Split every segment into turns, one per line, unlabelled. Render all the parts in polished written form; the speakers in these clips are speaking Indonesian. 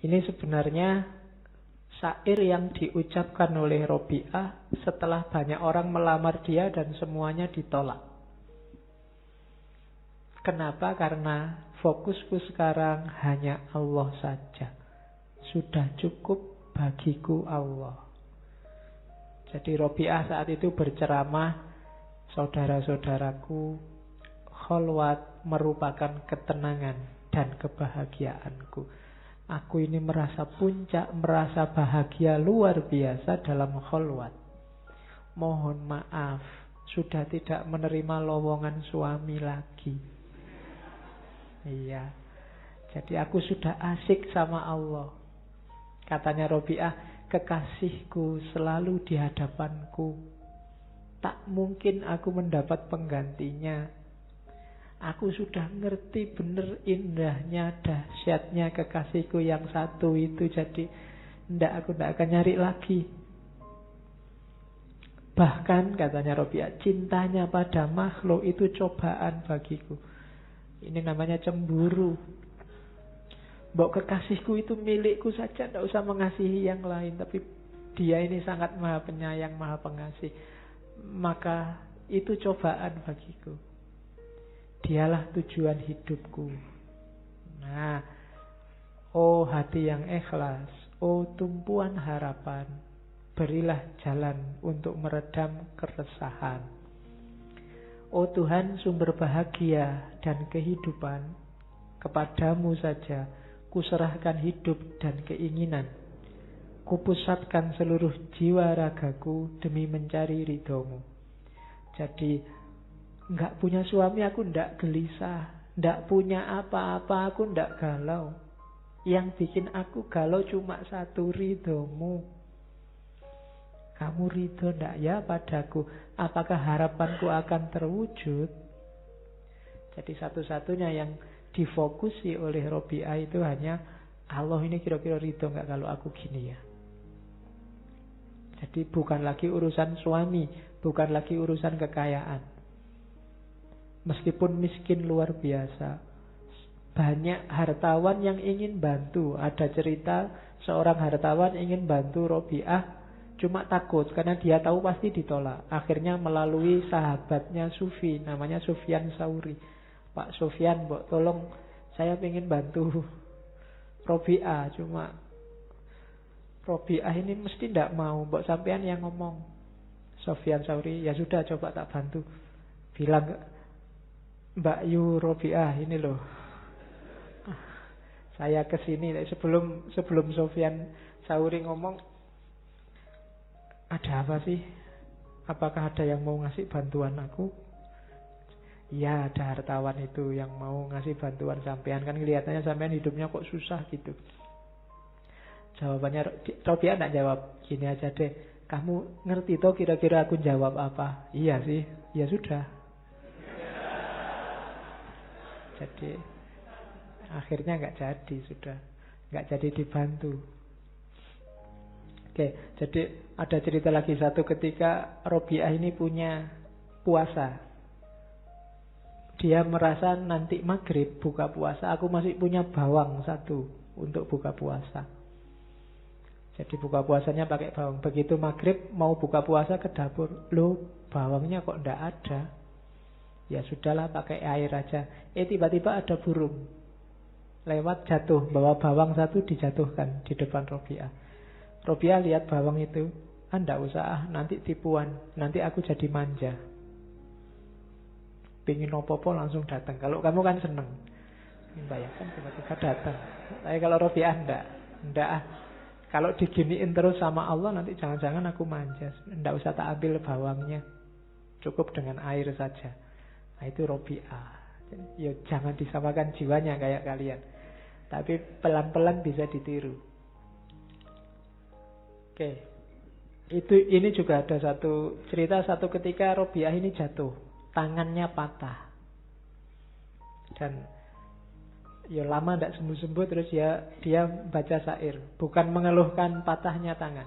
Ini sebenarnya syair yang diucapkan oleh Robi'ah setelah banyak orang melamar dia dan semuanya ditolak. Kenapa? Karena fokusku sekarang hanya Allah saja. Sudah cukup bagiku Allah. Jadi Robi'ah saat itu berceramah, saudara-saudaraku, kholwat merupakan ketenangan dan kebahagiaanku. Aku ini merasa puncak, merasa bahagia luar biasa dalam kholwat. Mohon maaf, sudah tidak menerima lowongan suami lagi. Iya. Jadi aku sudah asik sama Allah. Katanya Robi'ah, kekasihku selalu di hadapanku. Tak mungkin aku mendapat penggantinya. Aku sudah ngerti bener indahnya, dahsyatnya kekasihku yang satu itu. Jadi aku tidak akan nyari lagi. Bahkan katanya Robi'ah, cintanya pada makhluk itu cobaan bagiku. Ini namanya cemburu. Mbok kekasihku itu milikku saja, tidak usah mengasihi yang lain. Tapi dia ini sangat maha penyayang, maha pengasih. Maka itu cobaan bagiku. Dialah tujuan hidupku. Nah, oh hati yang ikhlas, oh tumpuan harapan, berilah jalan untuk meredam keresahan. Oh Tuhan sumber bahagia dan kehidupan, kepadamu saja kuserahkan hidup dan keinginan. Kupusatkan seluruh jiwa ragaku demi mencari ridhomu. Jadi enggak punya suami aku enggak gelisah, enggak punya apa-apa aku enggak galau. Yang bikin aku galau cuma satu, ridhomu. Kamu ridho enggak ya padaku? Apakah harapanku akan terwujud? Jadi satu-satunya yang difokusi oleh Robi'ah itu hanya Allah ini kira-kira ridho enggak kalau aku gini ya. Jadi bukan lagi urusan suami, bukan lagi urusan kekayaan. Meskipun miskin luar biasa, banyak hartawan yang ingin bantu. Ada cerita seorang hartawan ingin bantu Robi'ah, cuma takut karena dia tahu pasti ditolak. Akhirnya melalui sahabatnya Sufi, namanya Sufyan Tsauri. Pak Sufyan, mbok tolong saya ingin bantu Robi'ah, cuma Robi'ah ini mesti tidak mau. Mbok sampean yang ngomong. Sufyan Tsauri, ya sudah coba tak bantu. Bilang, Mbak Yu Robi'ah ini loh, saya kesini. Sebelum Sufyan Tsauri ngomong, ada apa sih? Apakah ada yang mau ngasih bantuan aku? Ya, ada hartawan itu yang mau ngasih bantuan sampean. Kan kelihatannya sampean hidupnya kok susah gitu. Jawabannya Robi'ah tidak jawab. Gini aja deh, kamu ngerti toh kira-kira aku jawab apa? Iya sih, ya sudah. Jadi akhirnya nggak jadi, sudah nggak jadi dibantu. Oke, jadi ada cerita lagi satu ketika Robi'ah ini punya puasa. Dia merasa nanti maghrib buka puasa, aku masih punya bawang satu untuk buka puasa. Jadi buka puasanya pakai bawang. Begitu maghrib mau buka puasa ke dapur, loh bawangnya kok ndak ada. Ya sudahlah pakai air aja. Tiba-tiba ada burung lewat jatuh, bawa bawang satu dijatuhkan di depan Robi'ah. Robi'ah lihat bawang itu, ndak usah, nanti tipuan, nanti aku jadi manja. Pingin opo-opo langsung datang. Kalau kamu kan seneng, bayangkan tiba-tiba datang. Tapi kalau Robi'ah ndak. Kalau diginiin terus sama Allah, nanti jangan-jangan aku manja. Ndak usah tak ambil bawangnya, cukup dengan air saja. Nah itu Robi'ah. Ya jangan disamakan jiwanya kayak kalian, tapi pelan-pelan bisa ditiru. Oke. Ini juga ada satu cerita, satu ketika Robi'ah ini jatuh, tangannya patah. Dan ya lama tidak sembuh-sembuh, terus dia baca syair, bukan mengeluhkan patahnya tangan.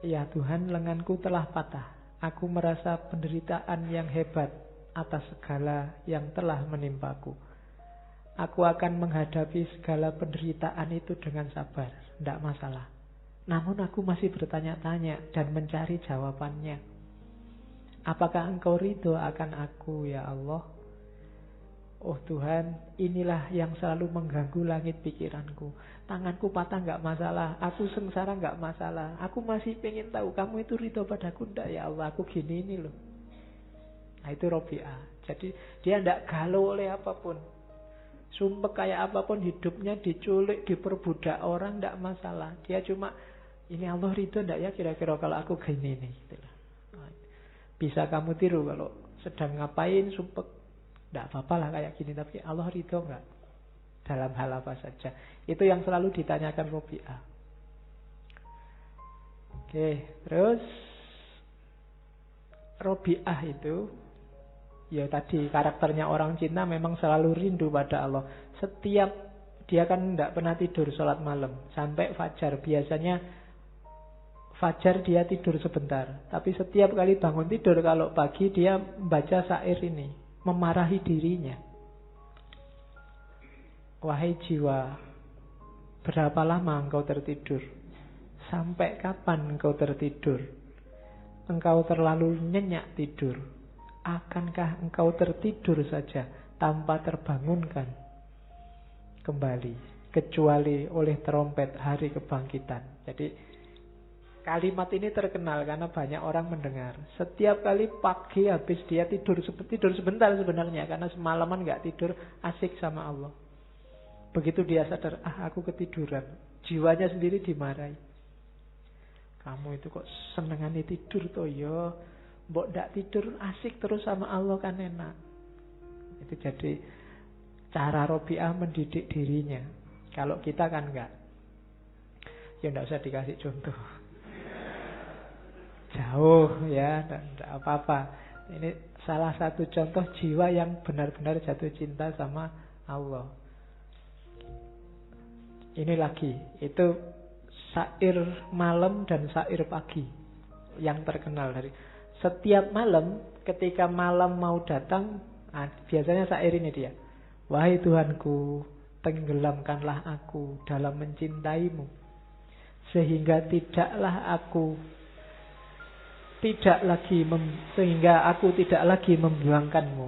Ya Tuhan, lenganku telah patah. Aku merasa penderitaan yang hebat atas segala yang telah menimpaku. Aku akan menghadapi segala penderitaan itu dengan sabar. Tidak masalah. Namun aku masih bertanya-tanya dan mencari jawabannya. Apakah engkau ridho akan aku, ya Allah? Oh Tuhan, inilah yang selalu mengganggu langit pikiranku. Tanganku patah nggak masalah, aku sengsara nggak masalah. Aku masih pengen tahu kamu itu ridho padaku enggak, ya Allah? Aku gini ini loh. Nah itu Robi'ah. Jadi dia tidak galau oleh apapun. Sumpah kayak apapun hidupnya, diculik, diperbudak orang, tidak masalah. Dia cuma, ini Allah ridho tidak ya kira-kira kalau aku gini nih. Bisa kamu tiru kalau sedang ngapain, sumpah, tidak apa-apa lah kayak gini. Tapi Allah ridho enggak? Dalam hal apa saja. Itu yang selalu ditanyakan Robi'ah. Oke, terus Robi'ah itu, ya tadi karakternya orang Cina memang selalu rindu pada Allah. Setiap dia kan tidak pernah tidur sholat malam sampai fajar. Biasanya fajar dia tidur sebentar. Tapi setiap kali bangun tidur kalau pagi dia membaca syair ini, memarahi dirinya. Wahai jiwa, berapa lama engkau tertidur? Sampai kapan engkau tertidur? Engkau terlalu nyenyak tidur. Akankah engkau tertidur saja tanpa terbangunkan kembali, kecuali oleh trompet hari kebangkitan? Jadi kalimat ini terkenal karena banyak orang mendengar. Setiap kali pagi habis dia tidur sebentar sebenarnya, karena semalaman gak tidur, asik sama Allah. Begitu dia sadar, aku ketiduran, jiwanya sendiri dimarahi. Kamu itu kok senengane tidur toh ya? Mbok ndak tidur asik terus sama Allah kan enak. Itu jadi cara Robi'ah mendidik dirinya. Kalau kita kan enggak. Ya enggak usah dikasih contoh. Jauh ya, enggak apa-apa. Ini salah satu contoh jiwa yang benar-benar jatuh cinta sama Allah. Ini lagi, itu syair malam dan syair pagi yang terkenal dari setiap malam. Ketika malam mau datang, biasanya syair ini dia. Wahai Tuhanku, tenggelamkanlah aku dalam mencintaimu, sehingga aku tidak lagi membuangkanmu.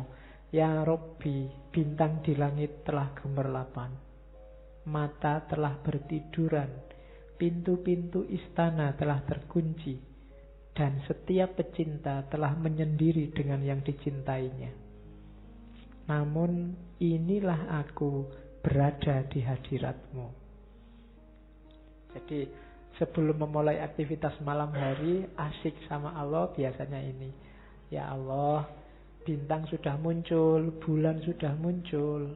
Ya Robbi, bintang di langit telah gemerlapan, mata telah bertiduran, pintu-pintu istana telah terkunci, dan setiap pecinta telah menyendiri dengan yang dicintainya. Namun inilah aku berada di hadiratmu. Jadi sebelum memulai aktivitas malam hari, asik sama Allah biasanya ini. Ya Allah, bintang sudah muncul, bulan sudah muncul,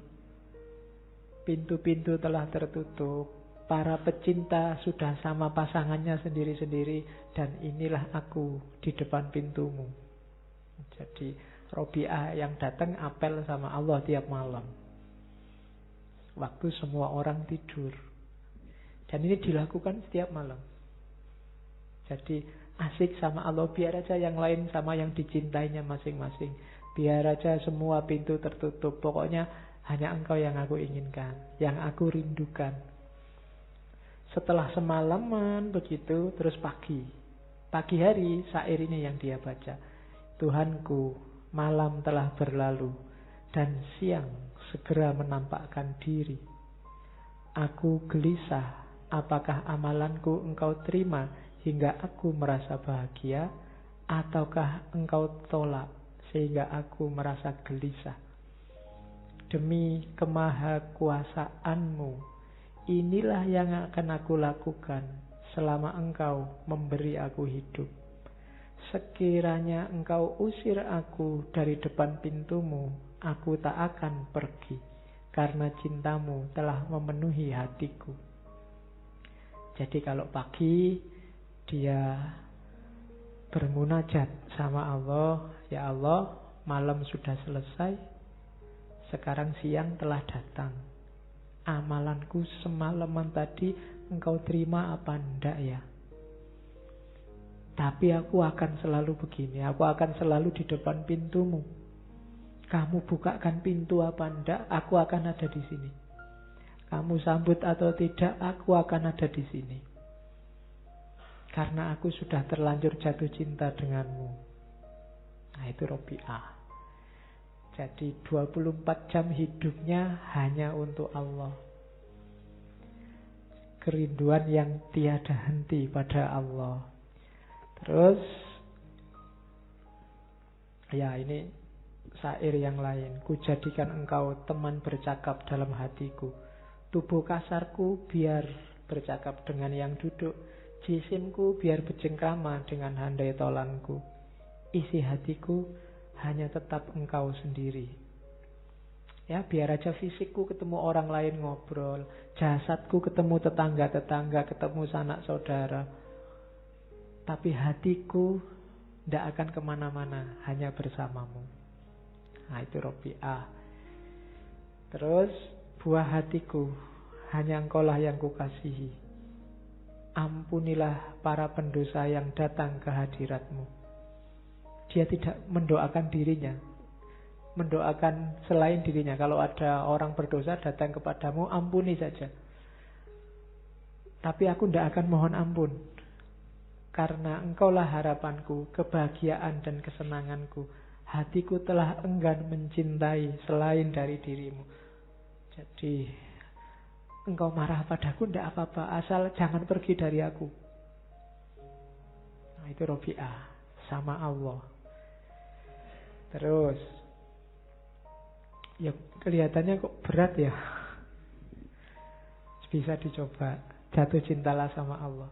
pintu-pintu telah tertutup, para pecinta sudah sama pasangannya sendiri-sendiri, dan inilah aku di depan pintumu. Jadi Robi'ah yang datang apel sama Allah tiap malam, waktu semua orang tidur. Dan ini dilakukan setiap malam. Jadi asik sama Allah, biar aja yang lain sama yang dicintainya masing-masing. Biar aja semua pintu tertutup. Pokoknya hanya engkau yang aku inginkan, yang aku rindukan. Setelah semalaman begitu, terus pagi hari, syair ini yang dia baca. Tuhanku, malam telah berlalu dan siang segera menampakkan diri. Aku gelisah, apakah amalanku engkau terima hingga aku merasa bahagia, ataukah engkau tolak sehingga aku merasa gelisah? Demi kemahakuasaanmu, inilah yang akan aku lakukan selama engkau memberi aku hidup. Sekiranya engkau usir aku dari depan pintumu, aku tak akan pergi, karena cintamu telah memenuhi hatiku. Jadi kalau pagi dia bermunajat sama Allah, ya Allah, malam sudah selesai, sekarang siang telah datang. Amalanku semalaman tadi engkau terima apa enggak ya? Tapi aku akan selalu begini, aku akan selalu di depan pintumu, Kamu bukakan pintu apa enggak, aku akan ada di sini. Kamu sambut atau tidak, aku akan ada di sini. Karena aku sudah terlanjur jatuh cinta denganmu. Nah, itu Robi'ah. Jadi 24 jam hidupnya hanya untuk Allah. Kerinduan yang tiada henti pada Allah. Terus, ya ini syair yang lain. Ku jadikan engkau teman bercakap dalam hatiku. Tubuh kasarku biar bercakap dengan yang duduk. Jisimku biar bercengkrama dengan handai tolanku. Isi hatiku hanya tetap engkau sendiri. Ya, biar aja fisikku ketemu orang lain ngobrol, jasadku ketemu tetangga-tetangga, ketemu sanak saudara. Tapi hatiku tidak akan kemana-mana, hanya bersamamu. Nah, itu Robi'ah. Terus, buah hatiku, hanya engkaulah yang kukasihi. Ampunilah para pendosa yang datang ke hadiratmu. Dia tidak mendoakan dirinya, mendoakan selain dirinya. Kalau ada orang berdosa datang kepadamu, ampuni saja. Tapi aku tidak akan mohon ampun. Karena engkaulah harapanku, kebahagiaan dan kesenanganku. Hatiku telah enggan mencintai selain dari dirimu. Jadi, engkau marah padaku tidak apa-apa, asal jangan pergi dari aku. Nah, itu Robi'ah, sama Allah. Terus, ya kelihatannya kok berat ya. Bisa dicoba. Jatuh cintalah sama Allah.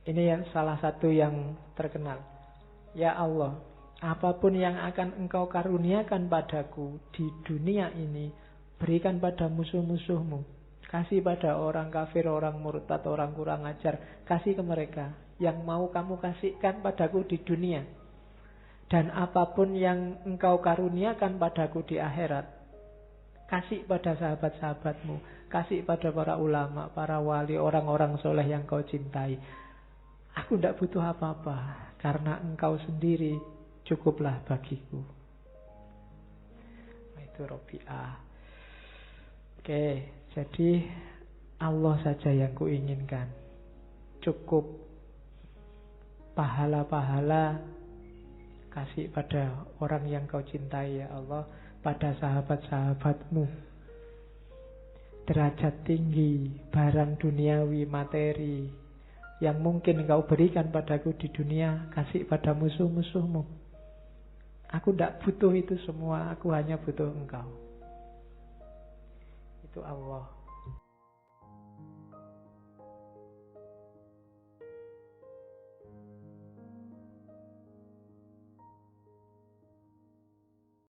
Ini yang salah satu yang terkenal. Ya Allah, apapun yang akan engkau karuniakan padaku di dunia ini, berikan pada musuh-musuhmu. Kasih pada orang kafir, orang murtad, orang kurang ajar. Kasih ke mereka. Yang mau kamu kasihkan padaku di dunia. Dan apapun yang engkau karuniakan padaku di akhirat, kasih pada sahabat-sahabatmu, kasih pada para ulama, para wali, orang-orang soleh yang kau cintai. Aku tidak butuh apa-apa, karena engkau sendiri cukuplah bagiku. Itu Robi'ah. Oke, jadi Allah saja yang kuinginkan. Cukup pahala-pahala kasih pada orang yang kau cintai, ya Allah, pada sahabat-sahabatmu. Derajat tinggi, barang duniawi, materi yang mungkin engkau berikan padaku di dunia, kasih pada musuh-musuhmu. Aku tidak butuh itu semua, aku hanya butuh engkau. Itu Allah.